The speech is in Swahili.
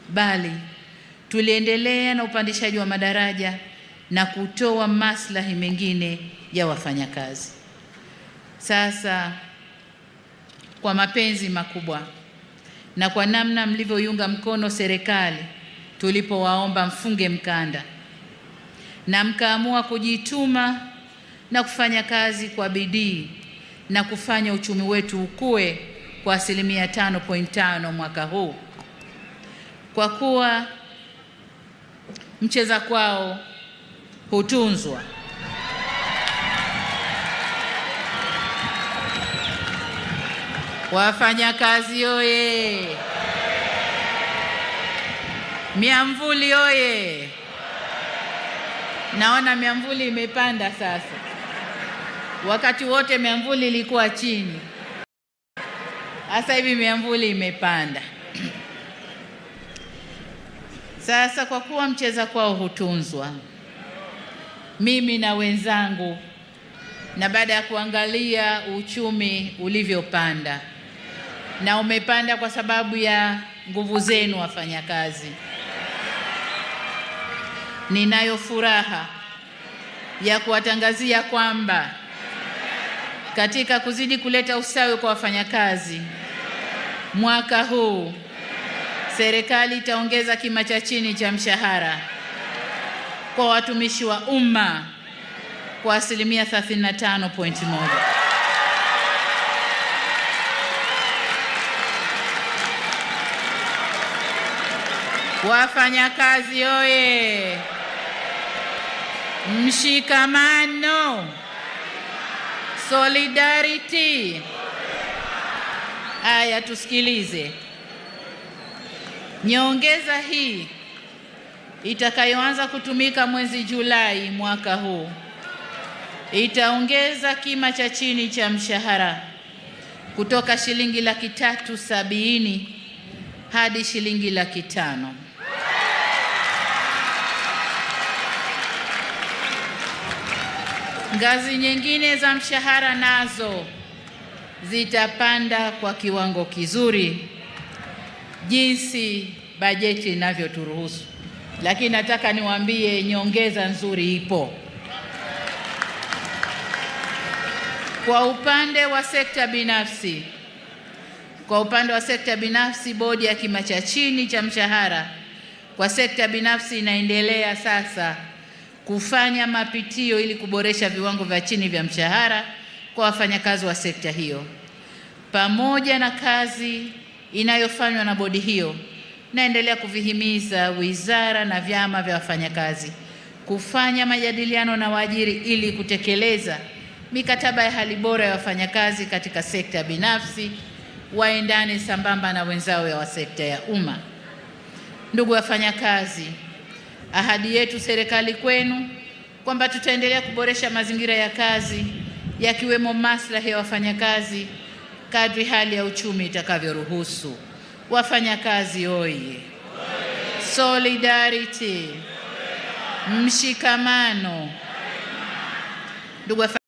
bali tuliendelea na upandishaji wa madaraja na kutoa maslahi mengine ya wafanyakazi. Sasa kwa mapenzi makubwa na kwa namna mlivyoiunga mkono serikali tulipowaomba mfunge mkanda na mkaamua kujituma na kufanya kazi kwa bidii na kufanya uchumi wetu ukue kwa 5.5% mwaka huu, kwa kuwa mcheza kwao hutunzwa. Wafanyakazi oye! Miamvuli oye! Naona miamvuli imepanda sasa. Wakati wote miamvuli ilikuwa chini. Sasa hivi miamvuli imepanda. Sasa kwa kuwa mcheza kwao hutunzwa, mimi na wenzangu, na baada ya kuangalia uchumi ulivyopanda, na umepanda kwa sababu ya nguvu zenu wafanyakazi, ninayo furaha ya kuwatangazia kwamba katika kuzidi kuleta usawi kwa wafanyakazi, mwaka huu serikali itaongeza kima cha chini cha mshahara kwa watumishi wa umma kwa 35.1%. Wafanyakazi oye! Mshikamano, solidarity. Aya, tusikilize. Nyongeza hii itakayoanza kutumika mwezi Julai mwaka huu itaongeza kima cha chini cha mshahara kutoka shilingi 370,000 hadi shilingi 500,000. Ngazi nyingine za mshahara nazo zitapanda kwa kiwango kizuri jinsi bajeti inavyoturuhusu, lakini nataka niwaambie nyongeza nzuri ipo. Kwa upande wa sekta binafsi, bodi ya kima cha chini cha mshahara kwa sekta binafsi inaendelea sasa kufanya mapitio ili kuboresha viwango vya chini vya mshahara kwa wafanyakazi wa sekta hiyo. Pamoja na kazi inayofanywa na bodi hiyo, naendelea kuvihimiza wizara na vyama vya wafanyakazi kufanya majadiliano na waajiri ili kutekeleza mikataba ya hali bora ya wafanyakazi katika sekta binafsi waendane sambamba na wenzao ya sekta ya umma. Ndugu wafanyakazi, ahadi yetu serikali kwenu kwamba tutaendelea kuboresha mazingira ya kazi yakiwemo maslahi ya wafanyakazi kadri hali ya uchumi itakavyoruhusu. Wafanyakazi oye! Solidarity, mshikamano. Ndugu